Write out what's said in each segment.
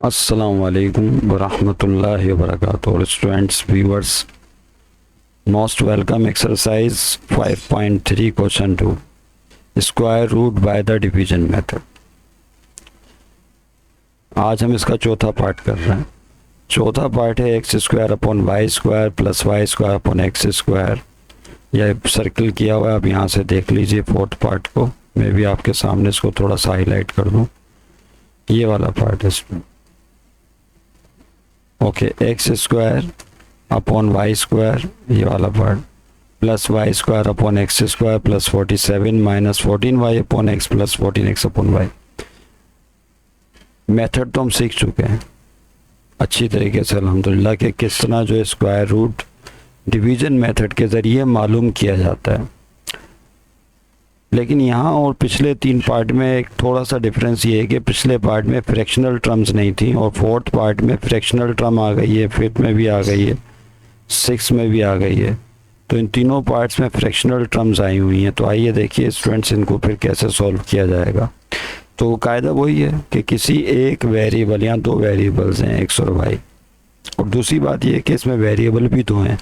अस्सलाम वालेकुम वरहमतुल्लाहि वबरकातुहू। Students viewers, most welcome. Exercise 5.3 question 2, square root by the division method. आज हम इसका चौथा पार्ट कर रहे हैं। चौथा पार्ट है x square upon y square plus y square upon x square. यह सर्कल किया हुआ है, आप यहाँ से देख लीजिए फोर्थ पार्ट को। मैं भी आपके सामने इसको थोड़ा सा हाईलाइट कर दूँ। ये वाला पार्ट है इसमें। Okay, x square upon y square, ये वाला part, plus y square upon x square plus 47 minus 14y upon x plus 14x upon y. Method तो हम सीख चुके हैं अच्छी तरीके से अल्हम्दुलिल्लाह कि किस तरह जो स्क्वायर रूट डिवीजन मेथड के ज़रिए मालूम किया जाता है। लेकिन यहाँ और पिछले 3 पार्ट में एक थोड़ा सा डिफरेंस ये है कि पिछले पार्ट में फ्रैक्शनल टर्म्स नहीं थी और फोर्थ पार्ट में फ्रैक्शनल टर्म आ गई है, फिफ्थ में भी आ गई है, 6 में भी आ गई है। तो इन तीनों पार्ट्स में फ्रैक्शनल टर्म्स आई हुई हैं। तो आइए देखिए स्टूडेंट्स इनको फिर कैसे सॉल्व किया जाएगा। तो कायदा वही है कि किसी एक वेरिएबल या 2 वेरिएबल्स हैं एक्स और वाई, और दूसरी बात यह है कि इसमें वेरिएबल भी 2 हैं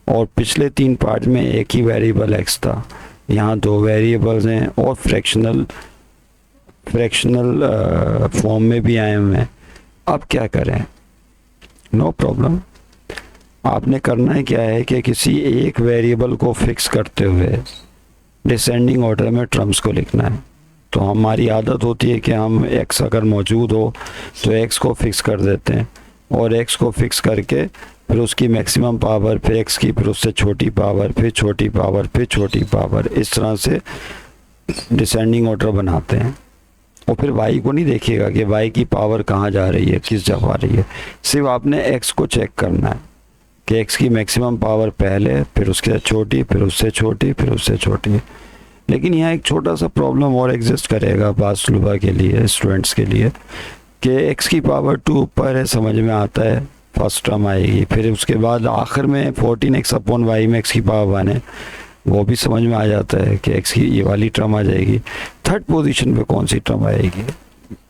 और पिछले 3 पार्ट में एक ही वेरिएबल एक्स था, यहाँ 2 वेरिएबल्स हैं और फ्रैक्शनल फॉर्म में भी आए हुए हैं। अब क्या करें? No problem. आपने करना है क्या है कि किसी एक वेरिएबल को फिक्स करते हुए डिसेंडिंग ऑर्डर में टर्म्स को लिखना है। तो हमारी आदत होती है कि हम एक्स अगर मौजूद हो तो एक्स को फिक्स कर देते हैं और एक्स को फिक्स करके फिर उसकी मैक्सिमम पावर, फिर एक्स की, फिर उससे छोटी पावर, फिर छोटी पावर, फिर छोटी पावर, इस तरह से डिसेंडिंग ऑर्डर बनाते हैं। और फिर वाई को नहीं देखिएगा कि वाई की पावर कहाँ जा रही है, किस जगह आ रही है। सिर्फ आपने एक्स को चेक करना है कि एक्स की मैक्सिमम पावर पहले, फिर उसके साथ छोटी, फिर उससे छोटी, फिर उससे छोटी। लेकिन यहाँ एक छोटा सा प्रॉब्लम और एग्जिस्ट करेगा बास तलबा के लिए, स्टूडेंट्स के लिए, कि एक्स की पावर 2 ऊपर है, समझ में आता है, फर्स्ट टर्म आएगी। फिर उसके बाद आखिर में 14x अपॉन वाई में एक्स की पावर 1 है, वो भी समझ में आ जाता है कि एक्स की ये वाली टर्म आ जाएगी। थर्ड पोजीशन पे कौन सी टर्म आएगी,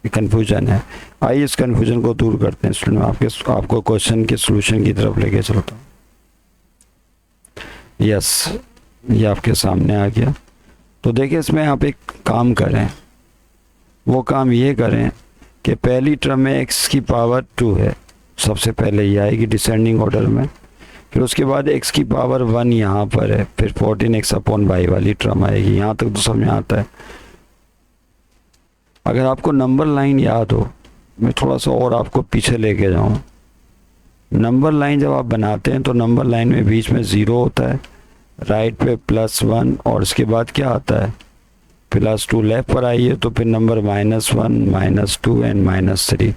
कन्फ्यूजन है। आइए इस कन्फ्यूजन को दूर करते हैं स्टूडेंट। आपको क्वेश्चन के सोल्यूशन की तरफ लेके चलता हूँ। यस, ये आपके सामने आ गया। तो देखिए इसमें आप एक काम करें, वो काम ये करें कि पहली टर्म में एक्स की पावर 2 है, सबसे पहले ये आएगी डिसेंडिंग ऑर्डर में। फिर उसके बाद एक्स की पावर 1 यहाँ पर है, फिर 14x अपॉन वाई वाली टर्म आएगी। यहाँ तक तो समझ में आता है। अगर आपको नंबर लाइन याद हो, मैं थोड़ा सा और आपको पीछे लेके जाऊँ। नंबर लाइन जब आप बनाते हैं तो नंबर लाइन में बीच में 0 होता है, राइट पे +1 और उसके बाद क्या आता है +2। लेफ्ट पर आइए तो फिर नंबर -1, -2 एंड -3।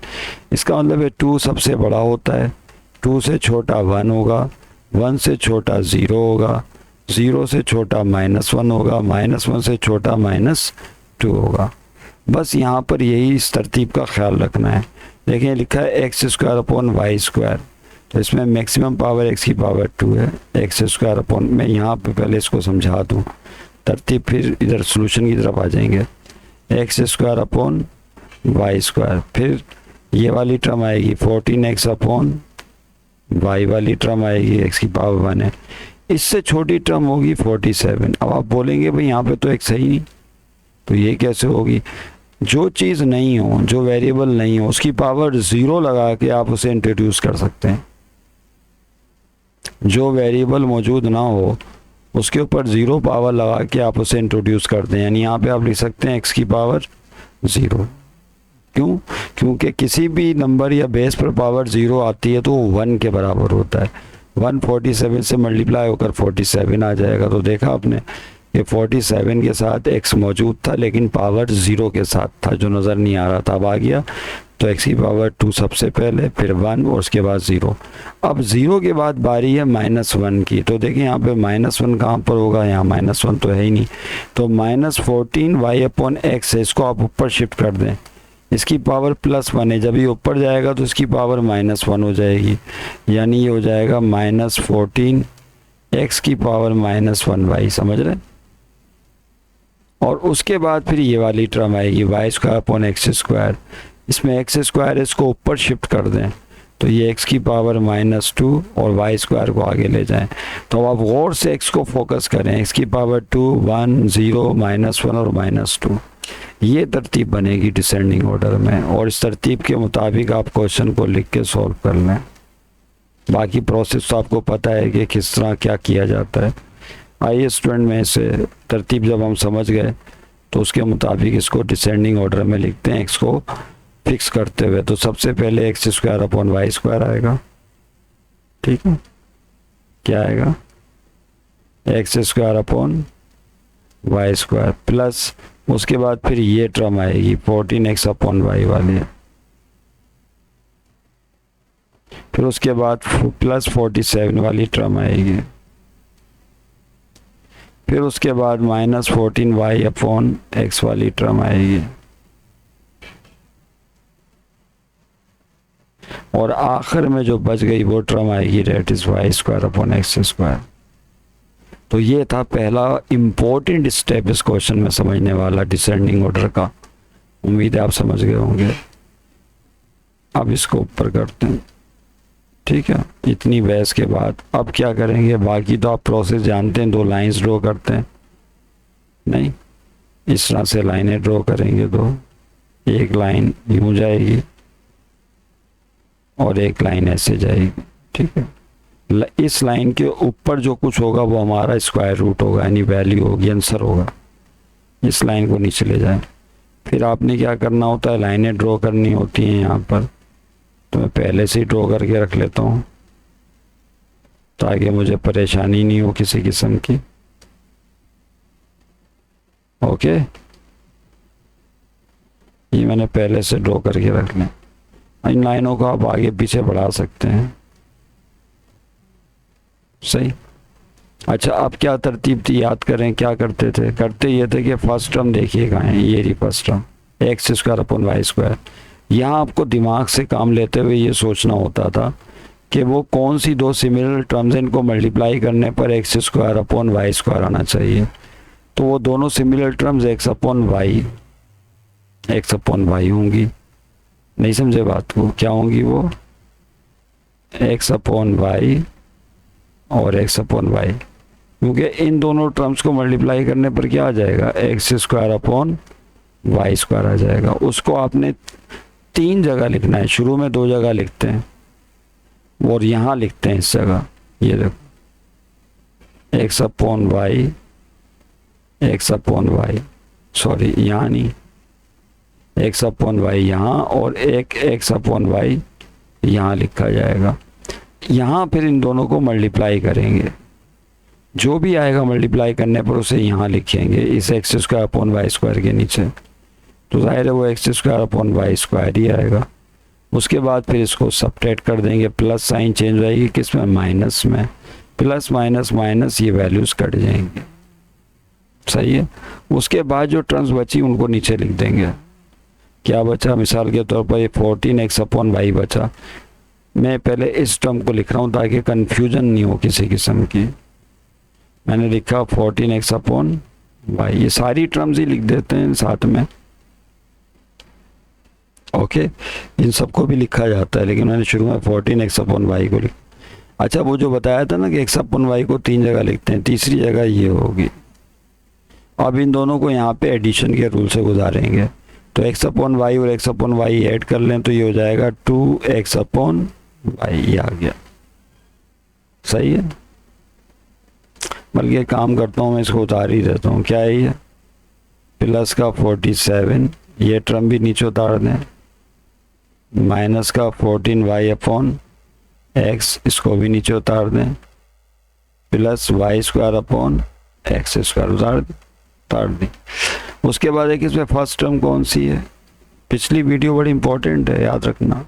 इसका मतलब है 2 सबसे बड़ा होता है, 2 से छोटा 1 होगा, 1 से छोटा 0 होगा, 0 से छोटा -1 होगा, -1 से छोटा -2 होगा। बस यहाँ पर यही इस तरतीब का ख्याल रखना है। देखिए लिखा है x square upon y square, तो इसमें मैक्सिमम पावर एक्स की पावर 2 है। एक्स स्क्वायर अपॉन, मैं यहाँ पे पहले इसको समझा दूँ तरतीब, फिर इधर सोल्यूशन की तरफ आ जाएंगे। X square upon y square, फिर ये वाली टर्म आएगी 14x अपॉन वाई वाली टर्म आएगी, एक्स की पावर 1 है। इससे छोटी टर्म होगी 47। अब आप बोलेंगे भाई यहाँ पे तो एक्स है ही नहीं, तो ये कैसे होगी? जो चीज़ नहीं हो, जो वेरिएबल नहीं हो, उसकी पावर 0 लगा के आप उसे इंट्रोड्यूस कर सकते हैं। जो वेरिएबल मौजूद ना हो उसके ऊपर 0 पावर लगा के आप उसे इंट्रोड्यूस करते हैं। यानी यहाँ पे आप लिख सकते हैं एक्स की पावर 0। क्यों? क्योंकि किसी भी नंबर या बेस पर पावर 0 आती है तो 1 के बराबर होता है। 147 से मल्टीप्लाई होकर 47 आ जाएगा। तो देखा आपने कि 47 के साथ एक्स मौजूद था लेकिन पावर 0 के साथ था, जो नज़र नहीं आ रहा था, अब आ गया। तो एक्स की पावर 2 सबसे पहले, फिर 1 और उसके बाद 0। अब 0 के बाद बारी है -1 की। तो देखिए यहाँ पे -1 कहाँ पर होगा, यहाँ -1 तो है ही नहीं। तो -14y अपॉन एक्स है, इसको आप ऊपर शिफ्ट कर दें, इसकी पावर +1 है। जब ये ऊपर जाएगा तो इसकी पावर -1 हो जाएगी, यानी ये हो जाएगा -14 एक्स की पावर -1y। समझ रहे? और उसके बाद फिर ये वाली टर्म आएगी y square upon x square, इसमें एक्स स्क्वायर इसको ऊपर शिफ्ट कर दें तो ये एक्स की पावर -2 और वाई स्क्वायर को आगे ले जाएं। तो आप गौर से एक्स को फोकस करें, एक्स की पावर 2, 1, 0, -1 और -2, ये तरतीब बनेगी डिसेंडिंग ऑर्डर में, और इस तरतीब के मुताबिक आप क्वेश्चन को लिख के सॉल्व कर लें। बाकी प्रोसेस तो आपको पता है कि किस तरह क्या किया जाता है। आइए स्टूडेंट में से तरतीब जब हम समझ गए तो उसके मुताबिक इसको डिसेंडिंग ऑर्डर में लिखते हैं, एक्स को फिक्स करते हुए। तो सबसे पहले x square upon y square आएगा, ठीक है, क्या आएगा, x square upon y square, plus उसके बाद फिर ये टर्म आएगी 14x अपॉन वाई वाली, फिर उसके बाद प्लस 47 वाली टर्म आएगी, फिर उसके बाद -14y अपॉन एक्स वाली टर्म आएगी, और आखिर में जो बच गई वो टर्म आएगी that is y square upon x square. तो ये था पहला इम्पोर्टेंट स्टेप इस क्वेश्चन में समझने वाला, डिसेंडिंग ऑर्डर का। उम्मीद है आप समझ गए होंगे। अब इसको ऊपर करते हैं, ठीक है। इतनी बहस के बाद अब क्या करेंगे, बाकी तो आप प्रोसेस जानते हैं, 2 लाइंस ड्रॉ करते हैं, नहीं इस तरह से लाइनें ड्रॉ करेंगे, दो, एक लाइन यूं जाएगी और एक लाइन ऐसे जाएगी, ठीक है। इस लाइन के ऊपर जो कुछ होगा वो हमारा स्क्वायर रूट होगा, यानी वैल्यू होगी, आंसर होगा। इस लाइन को नीचे ले जाएं। फिर आपने क्या करना होता है, लाइनें ड्रॉ करनी होती हैं यहाँ पर, तो मैं पहले से ही ड्रॉ करके रख लेता हूँ ताकि मुझे परेशानी नहीं हो किसी किस्म की। ओके, ये मैंने पहले से ड्रॉ करके रख लें। इन लाइनों को आप आगे पीछे बढ़ा सकते हैं, सही। अच्छा, अब क्या तरतीब थी, याद करें क्या करते थे, करते ये थे कि फर्स्ट टर्म देखिए कहाँ है, ये रही first term, x square upon y square. यहाँ आपको दिमाग से काम लेते हुए ये सोचना होता था कि वो कौन सी 2 सिमिलर टर्म्स हैं, इनको मल्टीप्लाई करने पर x square upon y square आना चाहिए। तो वो दोनों similar terms x upon y होंगी। नहीं समझे बात को, क्या होंगी वो, एक्स अपॉन वाई और एक्स अपॉन वाई, क्योंकि इन दोनों टर्म्स को मल्टीप्लाई करने पर क्या आ जाएगा, x square upon y square आ जाएगा। उसको आपने 3 जगह लिखना है, शुरू में 2 जगह लिखते हैं और यहाँ लिखते हैं इस जगह, ये देखो एक्स अपॉन वाई, सॉरी यहाँ नहीं, एक्स अपॉन वाई यहाँ, और एक एक्स अपॉन वाई यहाँ लिखा जाएगा। यहाँ फिर इन दोनों को मल्टीप्लाई करेंगे, जो भी आएगा मल्टीप्लाई करने पर उसे यहाँ लिखेंगे इस x square upon y square के नीचे, तो जाहिर है वो x square upon y square ही आएगा। उसके बाद फिर इसको सब्ट्रैक्ट कर देंगे, प्लस साइन चेंज हो जाएगी किस में, माइनस में, प्लस माइनस माइनस ये वैल्यूज़ कट जाएंगे, सही है। उसके बाद जो टर्म्स बची उनको नीचे लिख देंगे। क्या बचा, मिसाल के तौर पर ये 14x अपॉन वाई बचा। मैं पहले इस टर्म को लिख रहा हूँ ताकि कन्फ्यूजन नहीं हो किसी किस्म की। मैंने लिखा 14x अपॉन वाई, ये सारी टर्म्स ही लिख देते हैं साथ में, ओके। इन सबको भी लिखा जाता है, लेकिन मैंने शुरू में 14x अपॉन वाई को लिखा। अच्छा, वो जो बताया था ना कि x अपॉन वाई को 3 जगह लिखते हैं, तीसरी जगह ये होगी। अब इन दोनों को यहाँ पे एडिशन के रूल से गुजारेंगे, तो x अपॉन वाई और x अपॉन वाई ऐड कर लें तो ये हो जाएगा 2x अपॉन वाई, ये आ गया, सही है। बल्कि काम करता हूँ मैं, इसको उतार ही देता हूँ, क्या है ये, प्लस का 47, ये टर्म भी नीचे उतार दें, माइनस का 14y अपॉन एक्स, इसको भी नीचे उतार दें, plus y square upon x square उतार दें। उसके बाद एक इसमें फर्स्ट टर्म कौन सी है, पिछली वीडियो बड़ी इंपॉर्टेंट है, याद रखना,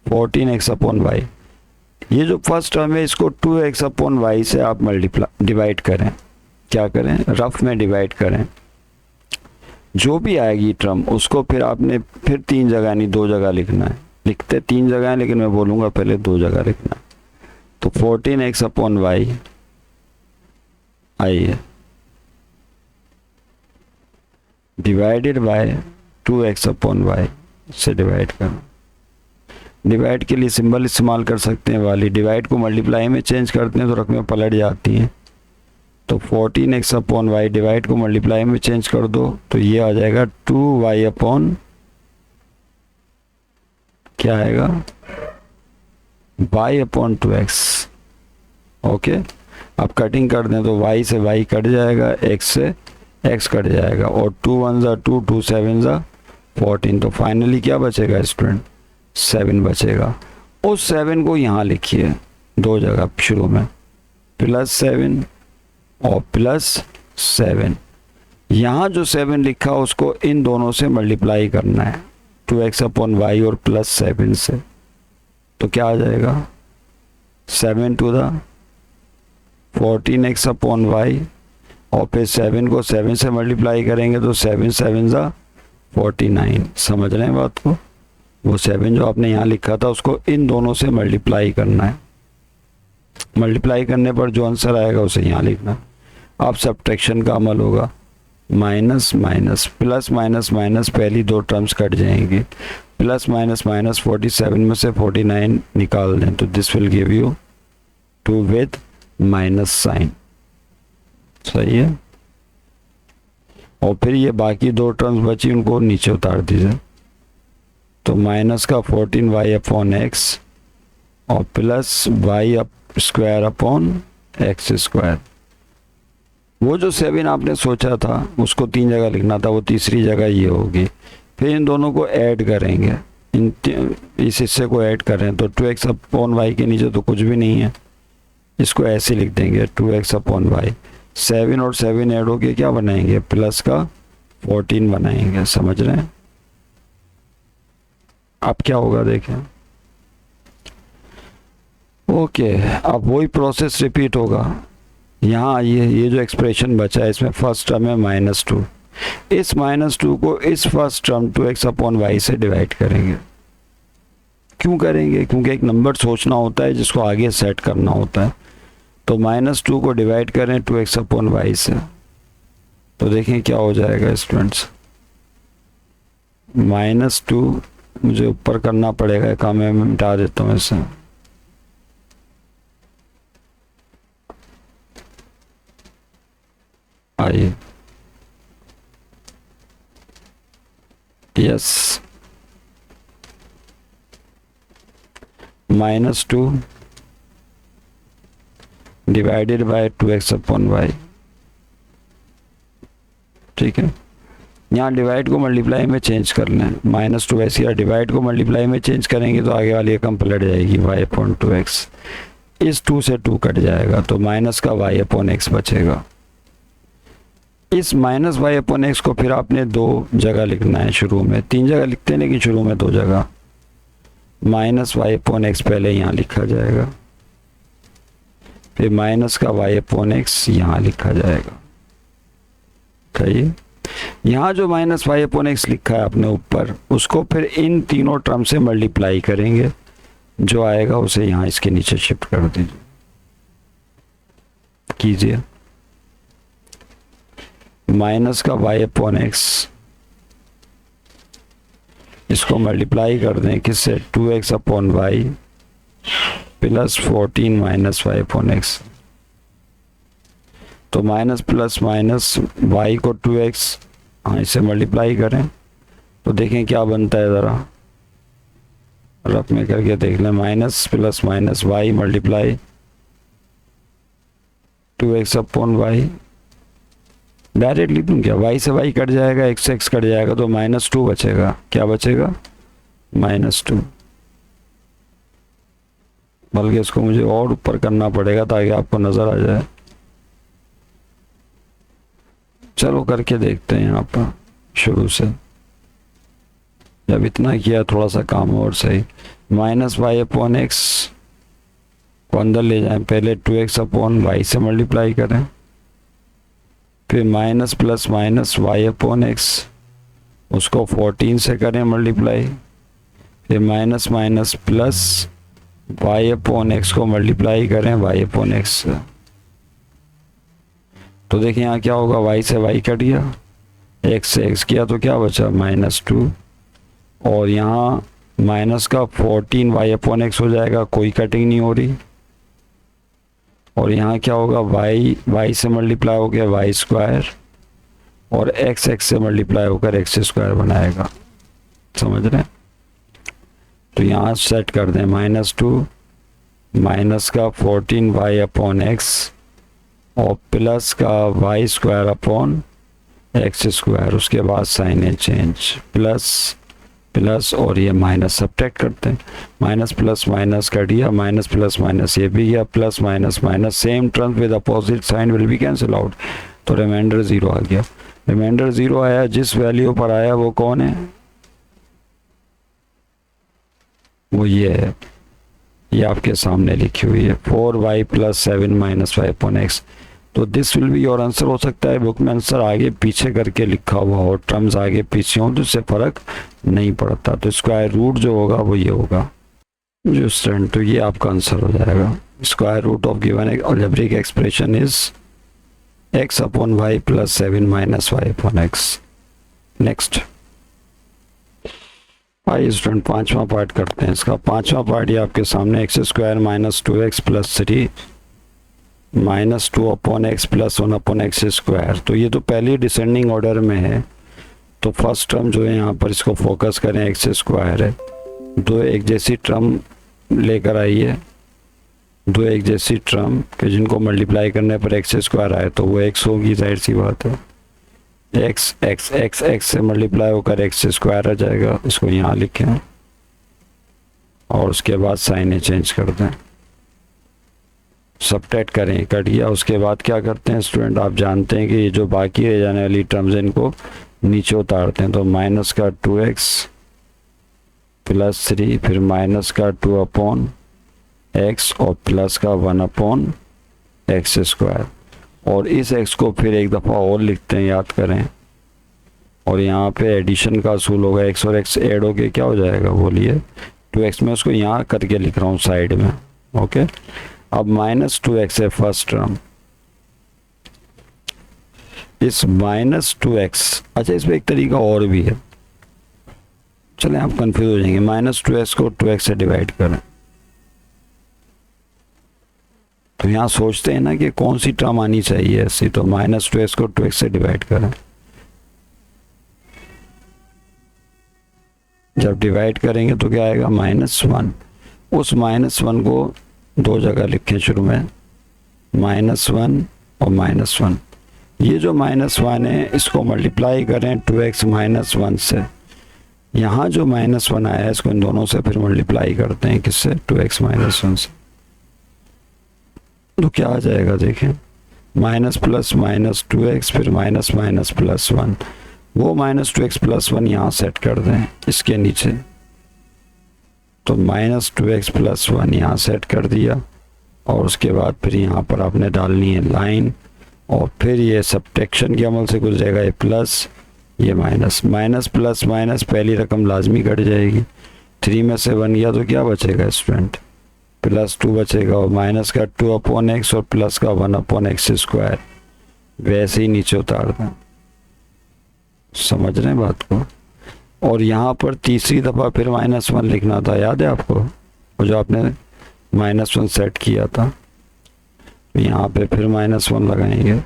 14x अपॉन वाई। ये जो फर्स्ट टर्म है इसको 2x अपॉन वाई से आप डिवाइड करें, क्या करें, रफ में डिवाइड करें। जो भी आएगी टर्म उसको फिर आपने फिर 3 जगह नहीं 2 जगह लिखना है। लिखते 3 जगह है लेकिन मैं बोलूँगा पहले 2 जगह लिखना। तो 14x अपॉन वाई आई है divided by 2x upon y, से डिवाइड करना। डिवाइड के लिए सिंबल इस्तेमाल कर सकते हैं वाली, डिवाइड को मल्टीप्लाई में चेंज करते हैं तो रकमें पलट जाती हैं। तो 14x अपॉन वाई, डिवाइड को मल्टीप्लाई में चेंज कर दो तो ये आ जाएगा 2y अपॉन, क्या आएगा, y अपॉन 2x। ओके, अब कटिंग कर दें तो y से y कट जाएगा, x से x कट जाएगा, और 2 1 ज़ा 2, 2 7 ज़ा 14। तो फाइनली क्या बचेगा स्टूडेंट, 7 बचेगा। उस 7 को यहाँ लिखिए दो जगह शुरू में, +7 और +7। यहाँ जो 7 लिखा उसको इन दोनों से मल्टीप्लाई करना है, 2x अपॉन वाई और +7 से। तो क्या आ जाएगा, 7 to the 14x upon y, और फिर 7 को 7 से मल्टीप्लाई करेंगे तो 7 7 ज़ा 49। समझ रहे हैं बात को? वो 7 जो आपने यहाँ लिखा था उसको इन दोनों से मल्टीप्लाई करना है। मल्टीप्लाई करने पर जो आंसर आएगा उसे यहाँ लिखना। अब सब्ट्रैक्शन का अमल होगा, minus minus, plus minus minus, पहली दो टर्म्स कट जाएंगी, प्लस माइनस माइनस, 47 में से 49 निकाल दें तो this will give you 2 with minus sign. सही है। और फिर ये बाकी दो टर्म्स बची उनको नीचे उतार दीजिए, तो माइनस का 14y अपॉन एक्स और plus y up square upon x square. वो जो 7 आपने सोचा था उसको 3 जगह लिखना था, वो तीसरी जगह ये होगी। फिर इन दोनों को ऐड करेंगे, इस हिस्से को ऐड करें तो 2x अपॉन वाई के नीचे तो कुछ भी नहीं है, इसको ऐसे लिख देंगे 2x अपॉन वाई। 7 और 7 ऐड होके क्या बनाएंगे, प्लस का 14 बनाएंगे। समझ रहे हैं? अब क्या होगा देखें। ओके, अब वही प्रोसेस रिपीट होगा। यहाँ ये जो एक्सप्रेशन बचा है इसमें फर्स्ट टर्म है -2, इस -2 को इस first term 2x upon y से डिवाइड करेंगे। क्यों करेंगे? क्योंकि एक नंबर सोचना होता है जिसको आगे सेट करना होता है। तो -2 को डिवाइड करें 2x अपॉन वाई से, तो देखें क्या हो जाएगा स्टूडेंट्स। -2 मुझे ऊपर करना पड़ेगा काम, मैं मिटा देता हूँ इसे। आइए, yes, -2 divided by 2x upon y. ठीक है, यहाँ डिवाइड को मल्टीप्लाई में चेंज कर लें, -2 ऐसे या डिवाइड को मल्टीप्लाई में चेंज करेंगे तो आगे वाली रकम पलट जाएगी, y अपॉन 2x। इस 2 से 2 कट जाएगा तो माइनस का y अपॉन x बचेगा। इस -y अपॉन x को फिर आपने 2 जगह लिखना है, शुरू में 3 जगह लिखते हैं लेकिन शुरू में 2 जगह। -y अपॉन x पहले यहाँ लिखा जाएगा, फिर माइनस का y अपॉन x यहाँ लिखा जाएगा। सही। यहाँ जो -y अपॉन x लिखा है आपने ऊपर, उसको फिर इन तीनों टर्म से मल्टीप्लाई करेंगे, जो आएगा उसे यहाँ इसके नीचे शिफ्ट कर दीजिए, कीजिए। माइनस का y अपॉन x, इसको मल्टीप्लाई कर दें किससे, 2x upon y plus 14 minus y upon x। तो माइनस प्लस माइनस y को 2x, हाँ इसे मल्टीप्लाई करें तो देखें क्या बनता है, ज़रा रफ में करके देख लें। Minus plus minus y multiply 2x upon y. Direct लिख दूँ क्या, y से y कट जाएगा, x से x कट जाएगा तो -2 बचेगा। क्या बचेगा, -2। बल्कि इसको मुझे और ऊपर करना पड़ेगा ताकि आपको नज़र आ जाए। चलो करके देखते हैं यहाँ पर शुरू से, जब इतना किया थोड़ा सा काम और सही। -y अपॉन एक्स को अंदर ले जाएं, पहले 2x अपॉन वाई से मल्टीप्लाई करें, फिर minus plus minus y upon x, उसको 14 से करें मल्टीप्लाई, फिर minus minus plus y upon x को मल्टीप्लाई करें y अपॉन एक्स से। तो देखिए यहाँ क्या होगा, y से y कट गया, x से x किया तो क्या बचा, -2 और यहाँ माइनस का 14 y x हो जाएगा, कोई कटिंग नहीं हो रही। और यहाँ क्या होगा, y से मल्टीप्लाई हो गया y स्क्वायर, और x से मल्टीप्लाई होकर x स्क्वायर बनाएगा। समझ रहे हैं? तो यहाँ सेट कर दें -2 माइनस का 14y/x और प्लस का y square upon x square, उसके बाद साइन है चेंज, प्लस प्लस और ये माइनस सब्ट्रैक्ट करते हैं। माइनस प्लस माइनस कट गया, माइनस प्लस माइनस ये भी गया, plus minus minus same terms with opposite sign will be cancel out, तो रिमाइंडर 0 आ गया। रिमाइंडर 0 आया, जिस वैल्यू पर आया वो कौन है, वो ये है, ये आपके सामने लिखी हुई है 4y + 7 - y/x। तो this will be your answer. हो सकता है बुक में आंसर आगे पीछे करके लिखा हुआ हो, टर्म्स आगे पीछे हो, तो इससे फर्क नहीं पड़ता। तो स्क्वायर रूट जो होगा वो ये होगा जो स्टूडेंट, तो ये आपका आंसर हो जाएगा। Square root of given algebraic expression is x/y + 7 - y/x। Next आइए स्टूडेंट पांचवा पार्ट करते हैं। इसका पांचवा पार्ट ये आपके सामने x² - 2x + 3 -2/x + 1/x²। तो ये तो पहले डिसेंडिंग ऑर्डर में है, तो फर्स्ट टर्म जो है यहाँ पर इसको फोकस करें, x² है, दो एक जैसी टर्म लेकर आई है, दो एक जैसी टर्म के जिनको मल्टीप्लाई करने पर x² आए तो वो x होगी, जाहिर सी बात है। x से मल्टीप्लाई होकर x² आ जाएगा, इसको यहाँ लिखें और उसके बाद साइन चेंज कर दें, सब्ट्रैक्ट करें, कट गया। उसके बाद क्या करते हैं स्टूडेंट, आप जानते हैं कि ये जो बाकी रह जाने वाली टर्म्स हैं इनको नीचे उतारते हैं। तो माइनस का 2x + 3, फिर माइनस का 2/x और प्लस का 1/x²। और इस x को फिर एक दफ़ा और लिखते हैं, याद करें, और यहाँ पे एडिशन का असूल होगा, x और x ऐड हो के क्या हो जाएगा, बोलिए 2x। में उसको यहाँ करके लिख रहा हूँ साइड में, ओके। अब -2x है फर्स्ट टर्म, इस -2x, अच्छा इसमें एक तरीका और भी है, चलें आप कंफ्यूज हो जाएंगे। -2x को 2x से डिवाइड करें, तो यहाँ सोचते हैं ना कि कौन सी टर्म आनी चाहिए ऐसी, तो -2x को 2x से डिवाइड करें। जब डिवाइड करेंगे तो क्या आएगा, -1। उस -1 को दो जगह लिखें शुरू में, -1 और -1। ये जो -1 है इसको मल्टीप्लाई करें 2x - 1 से। यहाँ जो -1 आया है इसको इन दोनों से फिर मल्टीप्लाई करते हैं, किससे, 2x - 1 से। तो क्या आ जाएगा, देखें, माइनस प्लस -2x, फिर -+1। वो -2x + 1 यहाँ सेट कर दें इसके नीचे, तो -2x + 1 यहाँ सेट कर दिया। और उसके बाद फिर यहाँ पर आपने डालनी है लाइन, और फिर ये सब्ट्रैक्शन के अमल से गुजरेगा, ये प्लस ये माइनस, माइनस प्लस माइनस पहली रकम लाजमी कट जाएगी। 3 में से 1 गया तो क्या बचेगा स्टूडेंट, +2 बचेगा, और माइनस का 2/x और प्लस का 1/x²। वैसे ही नीचे उतार दें, समझ रहे हैं बात को। और यहाँ पर तीसरी दफ़ा फिर -1 लिखना था, याद है आपको, वो जो आपने -1 सेट किया था, तो यहाँ पे फिर -1 लगाएंगे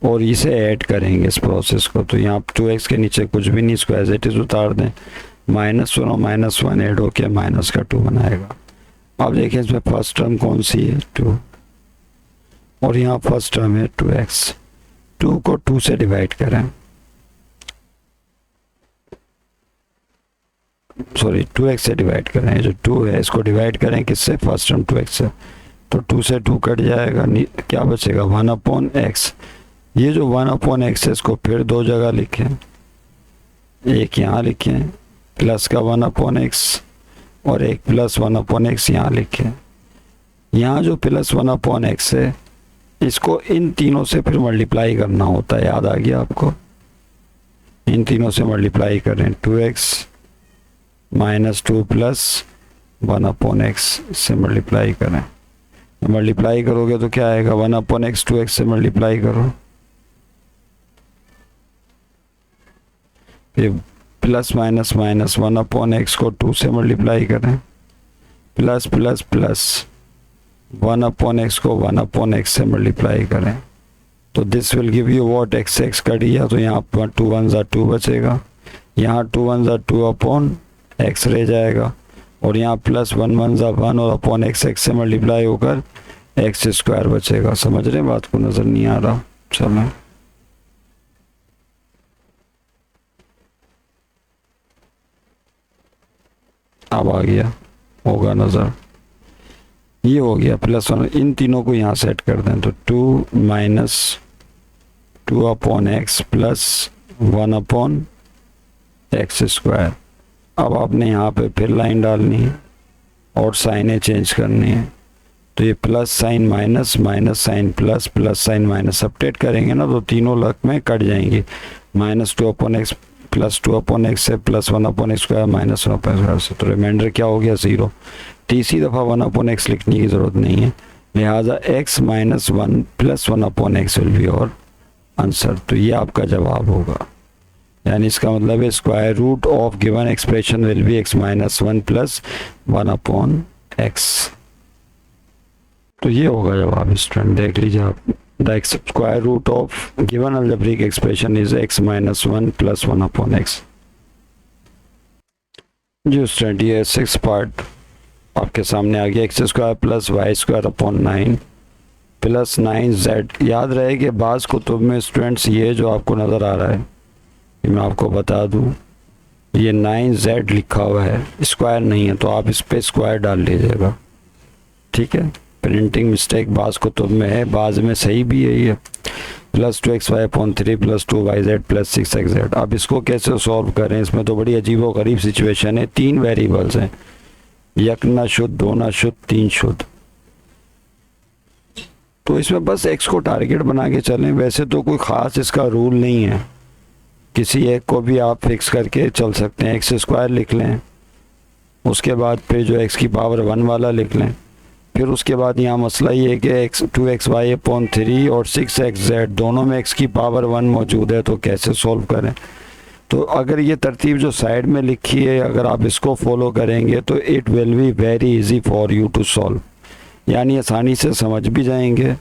और इसे ऐड करेंगे इस प्रोसेस को। तो यहाँ 2x के नीचे कुछ भी नहीं, इसको एज इट इज़ उतार दें, -1 और -1 ऐड होके -2 बनाएगा। अब देखिए इसमें फर्स्ट टर्म कौन सी है, 2, और यहाँ फर्स्ट टर्म है 2x। 2 को 2 से डिवाइड करें, सॉरी 2x से डिवाइड करें, जो 2 है इसको डिवाइड करें किससे, फर्स्ट टर्म 2x से। तो 2 से 2 कट जाएगा, क्या बचेगा, 1/x। ये जो 1/x है इसको फिर दो जगह लिखें, एक यहाँ लिखें प्लस का 1/x और एक प्लस 1/x यहाँ लिखें। यहाँ जो प्लस 1/x है इसको इन तीनों से फिर मल्टीप्लाई करना होता है, याद आ गया आपको। इन तीनों से मल्टीप्लाई करें, 2x -2 + 1/x से मल्टीप्लाई करें। मल्टीप्लाई करोगे तो क्या आएगा, 1/x 2x से मल्टीप्लाई करो, फिर प्लस माइनस माइनस 1/x को 2 से मल्टीप्लाई करें, प्लस प्लस प्लस 1/x को 1/x से मल्टीप्लाई करें, तो this will give you what, x x cut गया तो यहाँ पर 2 1 2 बचेगा, यहाँ 2 1 2/x रह जाएगा, और यहाँ प्लस 1 1 1 और अपॉन एक्स एक्स से मल्टीप्लाई होकर एक्स स्क्वायर बचेगा। समझ रहे हैं बात को, नज़र नहीं आ रहा? चलो अब आ गया होगा नज़र, ये हो गया प्लस 1, इन तीनों को यहाँ सेट कर दें तो 2 minus 2/x plus 1/x square. अब आपने यहाँ पे फिर लाइन डालनी है और साइनें चेंज करनी है, तो ये plus sign minus, minus sign plus, plus sign minus subtract करेंगे ना तो तीनों लग में कट जाएंगी, माइनस 2/x प्लस 2/x से plus 1/x square minus 1/x square से, तो रिमाइंडर क्या हो गया 0। तीसरी दफ़ा 1/x लिखने की ज़रूरत नहीं है, लिहाजा x minus 1 plus 1/x will be और आंसर, तो ये आपका जवाब होगा। यानी इसका मतलब है square root of given expression will be x minus 1 plus 1/x, तो ये होगा जवाब स्टूडेंट। देख लीजिए आप, the square root of given algebraic expression is x minus 1 plus 1/x। जी स्टूडेंट, ये 6 पार्ट आपके सामने आ गया, x square plus y square upon 9 plus 9z। याद रहे कि बाज़ कुतुब में स्टूडेंट्स ये जो आपको नज़र आ रहा है, ये मैं आपको बता दूं, ये 9z लिखा हुआ है, स्क्वायर नहीं है, तो आप इस पे स्क्वायर डाल लीजिएगा, ठीक है। प्रिंटिंग मिस्टेक बाज़ कुतुब में है, बाज़ में सही भी है ये। Plus 2xy upon 3 plus 2yz plus 6xz। अब इसको कैसे सॉल्व करें, इसमें तो बड़ी अजीब व गरीब सिचुएशन है। 3 वेरिएबल्स हैं, एक ना शुद्ध, दो ना शुद्ध, 3 शुद्ध, तो इसमें बस x को टारगेट बना के चलें। वैसे तो कोई ख़ास इसका रूल नहीं है, किसी एक को भी आप फिक्स करके चल सकते हैं। एक्स स्क्वायर लिख लें, उसके बाद फिर जो x की पावर 1 वाला लिख लें, फिर उसके बाद यहाँ मसला ये है कि 2xy अपॉन 3 और 6xz दोनों में x की पावर 1 मौजूद है, तो कैसे सॉल्व करें। तो अगर ये तरतीब जो साइड में लिखी है, अगर आप इसको फॉलो करेंगे तो it will be very easy for you to solve, यानी आसानी से समझ भी जाएंगे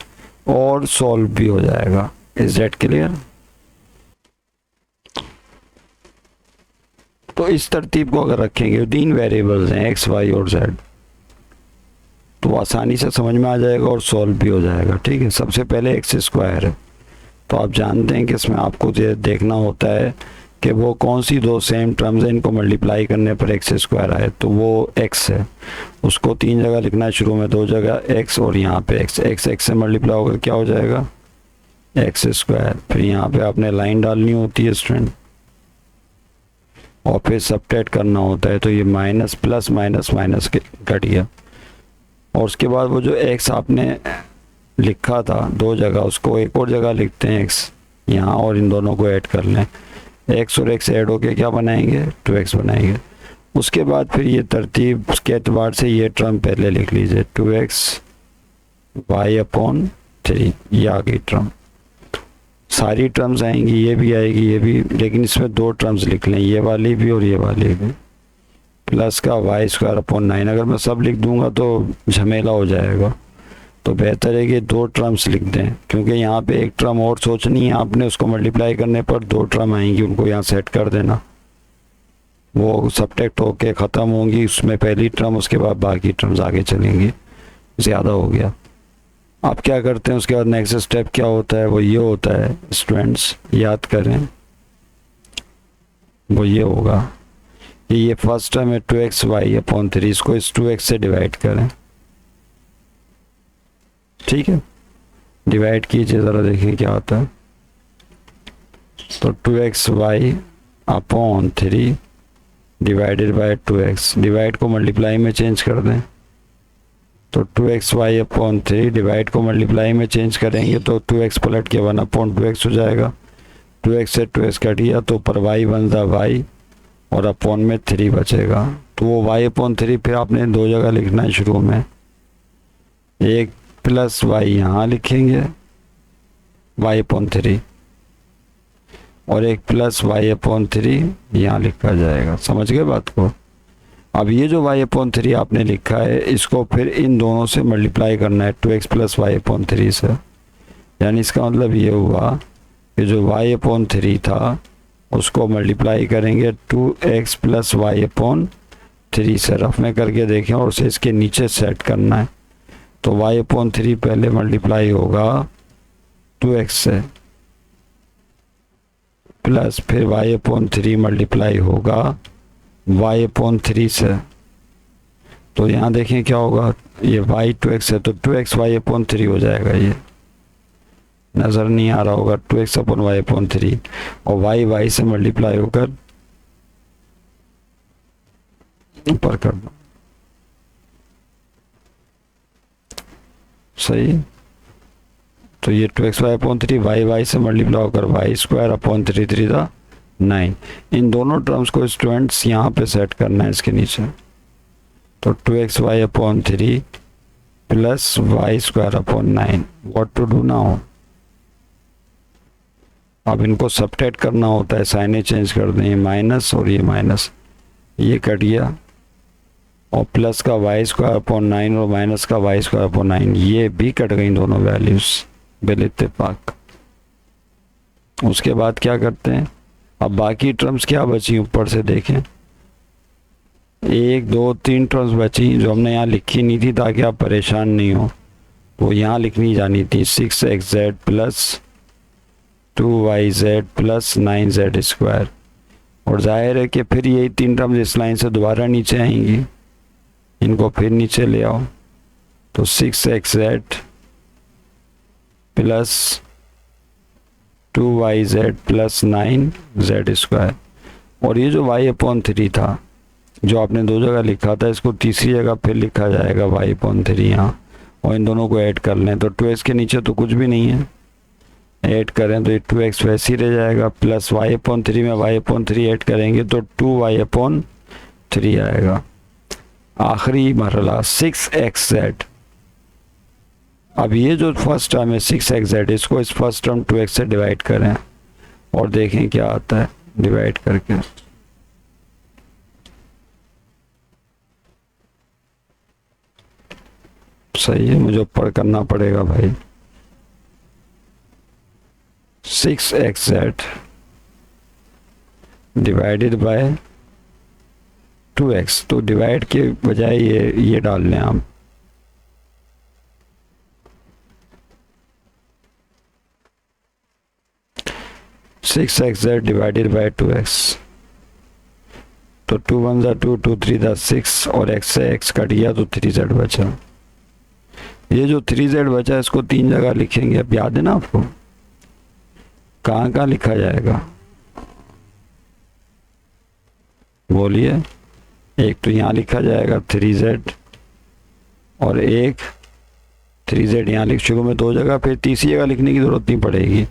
और सॉल्व भी हो जाएगा। Is that clear? तो इस तरतीब को अगर रखेंगे, 3 वेरिएबल्स हैं x, y और z, तो आसानी से समझ में आ जाएगा और सॉल्व भी हो जाएगा, ठीक है। सबसे पहले एक्स स्क्वायर है, तो आप जानते हैं कि इसमें आपको ये देखना होता है कि वो कौन सी दो सेम टर्म्स हैं, इनको मल्टीप्लाई करने पर एक्स स्क्वायर आए, तो वो x है, उसको 3 जगह लिखना है, शुरू में 2 जगह x और यहाँ पे x, x से मल्टीप्लाई होकर क्या हो जाएगा एक्स स्क्वायर। फिर यहाँ पे आपने लाइन डालनी होती है स्टूडेंट, और फिर सबट्रैक्ट करना होता है, तो ये minus plus minus minus cut गया, और उसके बाद वो जो x आपने लिखा था 2 जगह, उसको एक और जगह लिखते हैं x यहाँ, और इन दोनों को ऐड कर लें, x और x ऐड होके क्या बनाएंगे 2x बनाएंगे। उसके बाद फिर ये तरतीब के एतबार से ये टर्म पहले लिख लीजिए, 2x y अपॉन 3, ये आ गई टर्म। सारी टर्म्स आएंगी, ये भी आएगी, ये भी, लेकिन इसमें 2 टर्म्स लिख लें, ये वाली भी और ये वाली भी। प्लस का वाई स्क्वायर अपॉन 9, अगर मैं सब लिख दूंगा तो झमेला हो जाएगा, तो बेहतर है कि 2 टर्म्स लिख दें, क्योंकि यहाँ पे एक टर्म और सोचनी है आपने, उसको मल्टीप्लाई करने पर 2 टर्म आएंगी, उनको यहाँ सेट कर देना, वो सबट्रैक्ट होके ख़त्म होंगी, उसमें पहली टर्म, उसके बाद बाकी टर्म्स आगे चलेंगी। ज़्यादा हो गया। आप क्या करते हैं, उसके बाद नेक्स्ट स्टेप क्या होता है, वो ये होता है स्टूडेंट्स, याद करें, वो ये होगा कि ये फर्स्ट टर्म है 2xy अपॉन 3, इसको इस 2x से डिवाइड करें, ठीक है। डिवाइड कीजिए, ज़रा देखिए क्या आता है, तो 2xy upon 3 divided by 2x, divide को मल्टीप्लाई में चेंज कर दें, तो 2xy अपॉन 3 डिवाइड को मल्टीप्लाई में चेंज करेंगे तो 2x पलट के 1 अपॉन 2x हो जाएगा, 2x से 2x कट गया, तो पर y 1 ज़ा y और अपॉन में 3 बचेगा, तो वो y अपॉन 3 फिर आपने 2 जगह लिखना है शुरू में, एक प्लस y यहाँ लिखेंगे y अपॉन 3, और एक प्लस वाई अपॉन 3 यहाँ लिखा जाएगा। समझ गए बात को? अब ये जो y अपॉन 3 आपने लिखा है इसको फिर इन दोनों से मल्टीप्लाई करना है 2x प्लस वाई अपॉन 3 से। यानी इसका मतलब ये हुआ कि जो y अपॉन 3 था उसको मल्टीप्लाई करेंगे 2x प्लस वाई अपॉन 3 से। रफ में करके देखें और उसे इसके नीचे सेट करना है। तो y अपॉन 3 पहले मल्टीप्लाई होगा 2x से, प्लस फिर y अपॉन 3 मल्टीप्लाई होगा y अपॉन 3 से। तो यहाँ देखें क्या होगा, ये y 2x है तो 2x y अपॉन 3 हो जाएगा। ये नज़र नहीं आ रहा होगा, 2x अपॉन वाई अपॉन 3 और y से मल्टीप्लाई होकर ऊपर कर दो। सही। तो ये 2x y अपॉन 3 y से मल्टीप्लाई होकर y स्क्वायर अपॉन 3 3 था 9। इन दोनों टर्म्स को स्टूडेंट्स यहाँ पे सेट करना है इसके नीचे। तो 2x y upon 3 plus y square upon 9। What to do now? अब इनको सबट्रैक्ट करना होता है, साइने चेंज कर दें, माइनस और ये माइनस, ये कट गया और प्लस का वाई स्क्वायर अपॉन 9 और माइनस का वाई स्क्वायर अपॉन 9 ये भी कट गई दोनों वैल्यूज बिल इत्तेफाक। उसके बाद क्या करते हैं, अब बाकी टर्म्स क्या बची ऊपर से देखें, 1 2 3 टर्म्स बची जो हमने यहाँ लिखी नहीं थी ताकि आप परेशान नहीं हो। वो यहाँ लिखनी जानी थी 6xz plus 2yz plus 9z square. और जाहिर है कि फिर यही 3 टर्म्स इस लाइन से दोबारा नीचे आएंगी, इनको फिर नीचे ले आओ। तो 6xz plus 2yz plus 9z square. और ये जो y अपॉन 3 था जो आपने दो जगह लिखा था, इसको तीसरी जगह फिर लिखा जाएगा y अपॉन 3 यहाँ, और इन दोनों को ऐड कर लें तो 2x के नीचे तो कुछ भी नहीं है, ऐड करें तो ये 2x वैसे ही रह जाएगा, प्लस y अपॉन 3 में y अपॉन 3 ऐड करेंगे तो 2y अपॉन 3 आएगा। आखिरी मरहला 6xz। अब ये जो फर्स्ट टर्म है 6xz, इसको इस फर्स्ट टर्म 2x से डिवाइड करें और देखें क्या आता है डिवाइड करके। सही है, मुझे ऊपर करना पड़ेगा भाई। 6xz डिवाइडेड बाय 2x, तो डिवाइड के बजाय ये डाल लें आप। Six x Z divided by 2x, तो 2 1 2 2 3 6 और x से x कट गया तो 3z बचा। ये जो 3z बचा इसको 3 जगह लिखेंगे। अब याद है ना आपको, कहाँ कहाँ लिखा जाएगा बोलिए। एक तो यहाँ लिखा जाएगा 3z और एक 3z यहाँ लिख चुके मैं 2 जगह, फिर तीसरी जगह लिखने की ज़रूरत नहीं पड़ेगी।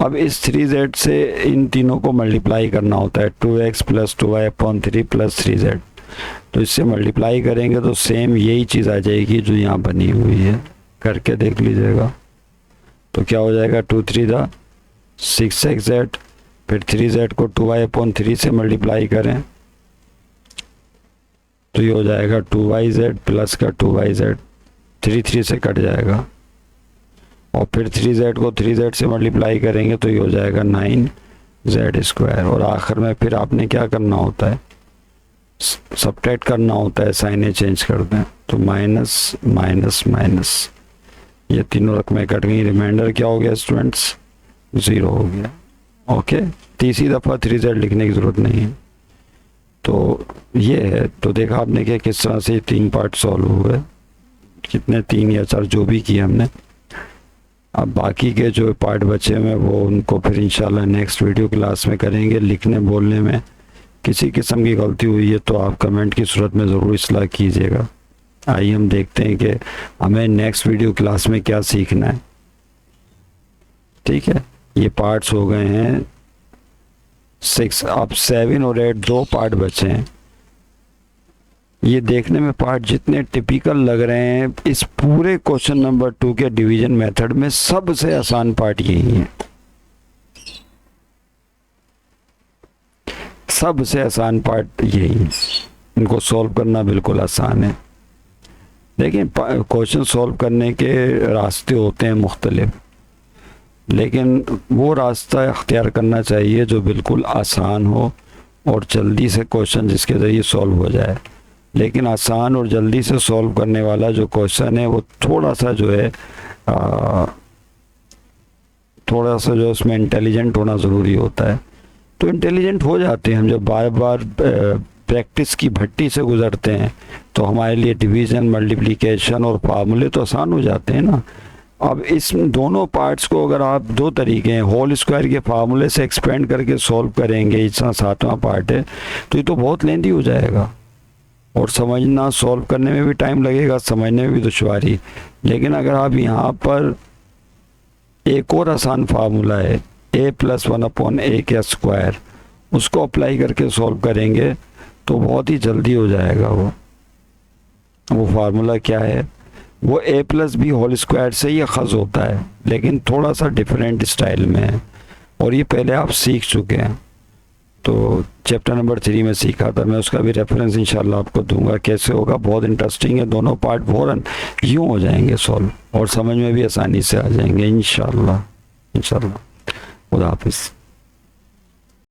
अब इस 3z से इन तीनों को मल्टीप्लाई करना होता है, 2x plus 2y upon 3 plus 3z। तो इससे मल्टीप्लाई करेंगे तो सेम यही चीज़ आ जाएगी जो यहाँ बनी हुई है, करके देख लीजिएगा। तो क्या हो जाएगा 2 3 6xz, फिर 3z को 2y अपॉन 3 से मल्टीप्लाई करें तो ये हो जाएगा 2yz प्लस का 2yz, 3 3 से कट जाएगा। और फिर 3z को 3z से मल्टीप्लाई करेंगे तो ये हो जाएगा 9z स्क्वायर। और आखिर में फिर आपने क्या करना होता है, सबट्रैक्ट करना होता है, साइने चेंज कर दें तो माइनस माइनस माइनस, ये तीनों रकमें कट गई, रिमाइंडर क्या हो गया स्टूडेंट्स 0 हो गया। ओके, तीसरी दफ़ा 3z लिखने की ज़रूरत नहीं है। तो ये है, तो देखा आपने कि किस तरह से 3 पार्ट सॉल्व हुए, कितने 3 या 4 जो भी किए हमने। अब बाकी के जो पार्ट बचे हुए वो उनको फिर इंशाल्लाह नेक्स्ट वीडियो क्लास में करेंगे। लिखने बोलने में किसी किस्म की गलती हुई है तो आप कमेंट की सूरत में ज़रूर इस्लाह कीजिएगा। आइए हम देखते हैं कि हमें नेक्स्ट वीडियो क्लास में क्या सीखना है। ठीक है, ये पार्ट्स हो गए हैं 6, अब 7 और 8 2 पार्ट बचे हैं। ये देखने में पार्ट जितने टिपिकल लग रहे हैं, इस पूरे क्वेश्चन नंबर 2 के डिवीजन मेथड में सबसे आसान पार्ट यही है। सबसे आसान पार्ट यही है, इनको सॉल्व करना बिल्कुल आसान है। लेकिन क्वेश्चन सॉल्व करने के रास्ते होते हैं मुख्तलिफ, लेकिन वो रास्ता अख्तियार करना चाहिए जो बिल्कुल आसान हो और जल्दी से क्वेश्चन जिसके ज़रिए सॉल्व हो जाए। लेकिन आसान और जल्दी से सॉल्व करने वाला जो क्वेश्चन है वो थोड़ा सा जो है थोड़ा सा जो उसमें इंटेलिजेंट होना ज़रूरी होता है। तो इंटेलिजेंट हो जाते हैं हम जब बार बार प्रैक्टिस की भट्टी से गुज़रते हैं, तो हमारे लिए डिवीज़न, मल्टीप्लिकेशन और फार्मूले तो आसान हो जाते हैं ना। अब इस दोनों पार्ट्स को अगर आप दो तरीके हैं, होल स्क्वायर के फार्मूले से एक्सपेंड करके सॉल्व करेंगे, इतना 7वां पार्ट है, तो ये तो बहुत लेंदी हो जाएगा और समझना सॉल्व करने में भी टाइम लगेगा, समझने में भी दुश्वारी। लेकिन अगर आप यहाँ पर एक और आसान फार्मूला है a+1/a का स्क्वायर, उसको अप्लाई करके सॉल्व करेंगे तो बहुत ही जल्दी हो जाएगा। वो फार्मूला क्या है? वो a+b होल स्क्वायर से ही अखज़ होता है, लेकिन थोड़ा सा डिफरेंट स्टाइल में है और ये पहले आप सीख चुके हैं। तो चैप्टर नंबर 3 में सीखा था, मैं उसका भी रेफरेंस इंशाल्लाह आपको दूंगा कैसे होगा। बहुत इंटरेस्टिंग है, दोनों पार्ट फ़ौरन यूँ हो जाएंगे सॉल्व और समझ में भी आसानी से आ जाएंगे इंशाल्लाह। खुदा हाफिज़।